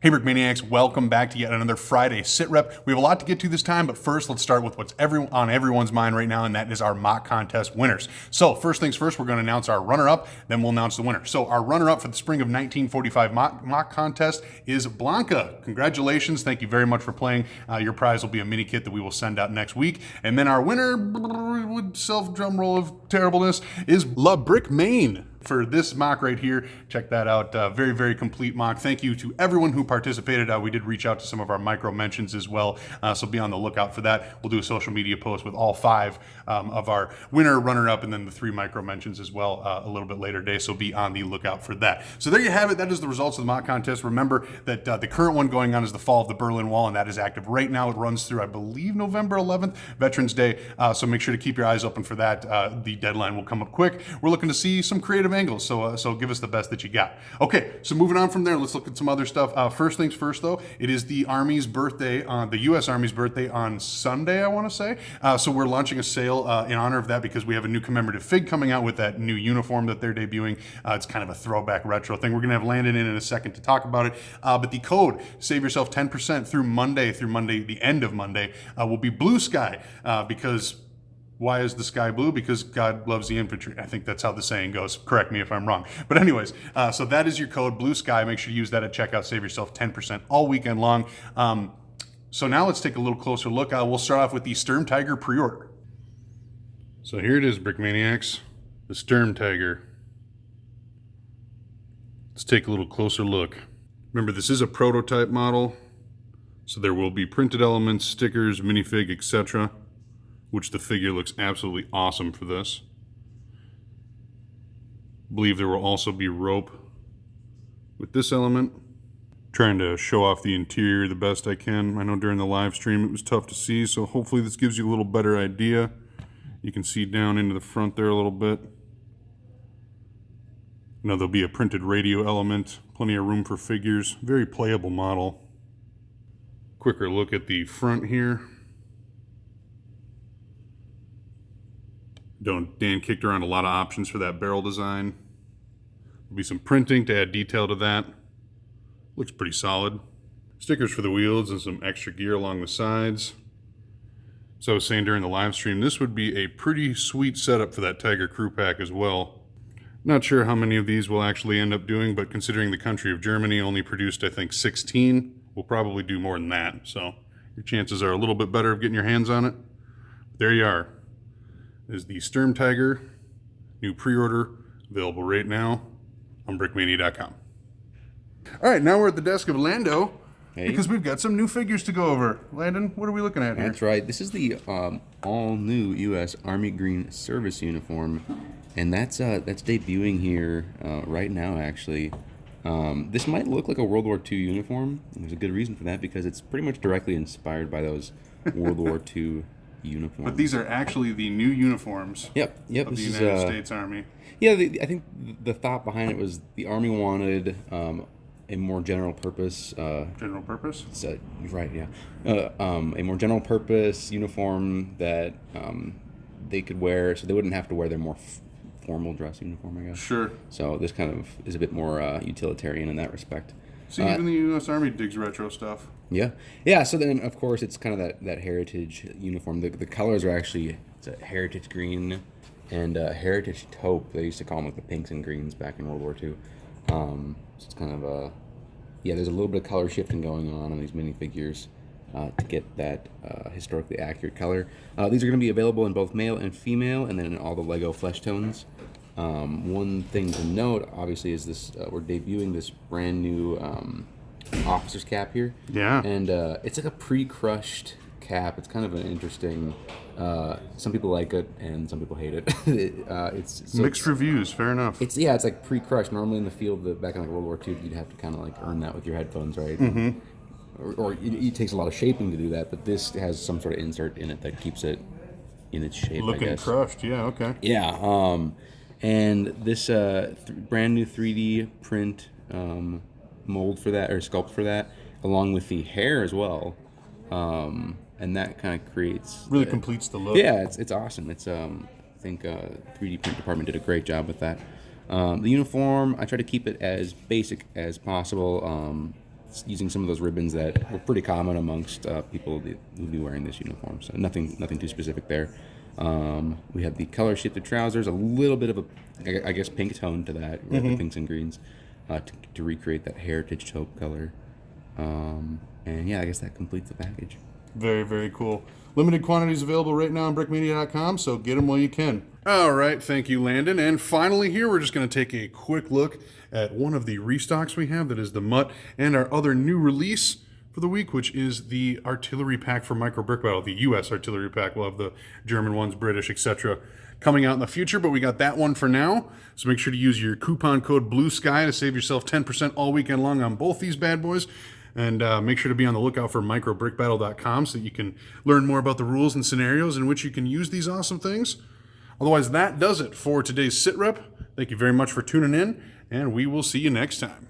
Hey Brickmaniacs, welcome back to yet another Friday SitRep. We have a lot to get to this time, but first let's start with what's on everyone's mind right now, and that is our mock contest winners. So first things first, we're going to announce our runner-up, then we'll announce the winner. So our runner-up for the spring of 1945 mock contest is Blanca. Congratulations, thank you very much for playing. Your prize will be a mini kit that we will send out next week. And then our winner, with self-drum roll of terribleness, is La Brickmania. For this mock right here, check that out. Very, very complete mock. Thank you to everyone who participated. We did reach out to some of our micro mentions as well, so be on the lookout for that. We'll do a social media post with all 5 of our winner, runner-up, and then the 3 micro mentions as well a little bit later today, so be on the lookout for that. So there you have it. That is the results of the mock contest. Remember that the current one going on is the Fall of the Berlin Wall, and that is active right now. It runs through, I believe, November 11th, Veterans Day, so make sure to keep your eyes open for that. The deadline will come up quick. We're looking to see some creative angles, so give us the best that you got. Okay, so moving on from there, let's look at some other stuff. First things first, though, it is the Army's birthday, the U.S. Army's birthday on Sunday, I want to say. So we're launching a sale in honor of that because we have a new commemorative fig coming out with that new uniform that they're debuting. It's kind of a throwback retro thing. We're going to have Landon in a second to talk about it. But the code, save yourself 10% through Monday, the end of Monday, will be Blue Sky because... Why is the sky blue? Because God loves the infantry. I think that's how the saying goes. Correct me if I'm wrong. But anyways, so that is your code, Blue Sky. Make sure you use that at checkout. Save yourself 10% all weekend long. So now let's take a little closer look. We'll start off with the Sturm Tiger pre-order. So here it is, Brickmaniacs. The Sturm Tiger. Let's take a little closer look. Remember, this is a prototype model, so there will be printed elements, stickers, minifig, etc., which the figure looks absolutely awesome for this. I believe there will also be rope with this element. Trying to show off the interior the best I can. I know during the live stream it was tough to see, so hopefully this gives you a little better idea. You can see down into the front there a little bit. Now there'll be a printed radio element, plenty of room for figures. Very playable model. Quicker look at the front here. Dan kicked around a lot of options for that barrel design. There'll be some printing to add detail to that. Looks pretty solid. Stickers for the wheels and some extra gear along the sides. So I was saying during the live stream, this would be a pretty sweet setup for that Tiger crew pack as well. Not sure how many of these we'll actually end up doing, but considering the country of Germany only produced, I think, 16, we'll probably do more than that. So your chances are a little bit better of getting your hands on it. There you are. Is the Sturm Tiger, new pre-order, available right now on brickmania.com. All right, now we're at the desk of Lando, because we've got some new figures to go over. Landon, what are we looking at here? That's right. This is the all-new U.S. Army Green Service Uniform, and that's debuting here right now, actually. This might look like a World War II uniform, and there's a good reason for that, because it's pretty much directly inspired by those World War II uniforms. But these are actually the new uniforms of the United States Army. Yeah, I think the thought behind it was the Army wanted a more general purpose. General purpose? Right, yeah. A more general purpose uniform that they could wear, so they wouldn't have to wear their more formal dress uniform, I guess. Sure. So this kind of is a bit more utilitarian in that respect. See, even the U.S. Army digs retro stuff. Yeah. So then, of course, it's kind of that heritage uniform. The colors are actually, it's a heritage green and a heritage taupe. They used to call them like the pinks and greens back in World War II. So it's kind of there's a little bit of color shifting going on these minifigures to get that historically accurate color. These are going to be available in both male and female, and then in all the Lego flesh tones. One thing to note, obviously, is this we're debuting this brand new officer's cap here. Yeah. And it's like a pre-crushed cap. It's kind of an interesting... some people like it, and some people hate it. It's mixed reviews, fair enough. It's like pre-crushed. Normally in the field, back in like World War II, you'd have to kind of like earn that with your headphones, right? Mm-hmm. Or it takes a lot of shaping to do that, but this has some sort of insert in it that keeps it in its shape, Looking I guess. crushed, yeah, okay. Yeah, and this brand new 3D print mold for that, or sculpt for that, along with the hair as well, and that kind of creates... Really completes the look. Yeah, it's awesome. It's I think 3D print department did a great job with that. The uniform, I try to keep it as basic as possible. using some of those ribbons that were pretty common amongst people who would be wearing this uniform. So nothing too specific there. We have the color shifted trousers, a little bit of a, I guess, pink tone to that, with the pinks and greens, to recreate that heritage taupe color. And yeah, I guess that completes the package. Very, very cool. Limited quantities available right now on brickmania.com, so get them while you can. All right, thank you, Landon. And finally here, we're just going to take a quick look at one of the restocks we have, that is the Mutt, and our other new release for the week, which is the artillery pack for Micro Brick Battle, the U.S. artillery pack. We'll have the German ones, British, etc. coming out in the future, but we got that one for now. So make sure to use your coupon code BLUESKY to save yourself 10% all weekend long on both these bad boys. And make sure to be on the lookout for microbrickbattle.com so that you can learn more about the rules and scenarios in which you can use these awesome things. Otherwise, that does it for today's SitRep. Thank you very much for tuning in, and we will see you next time.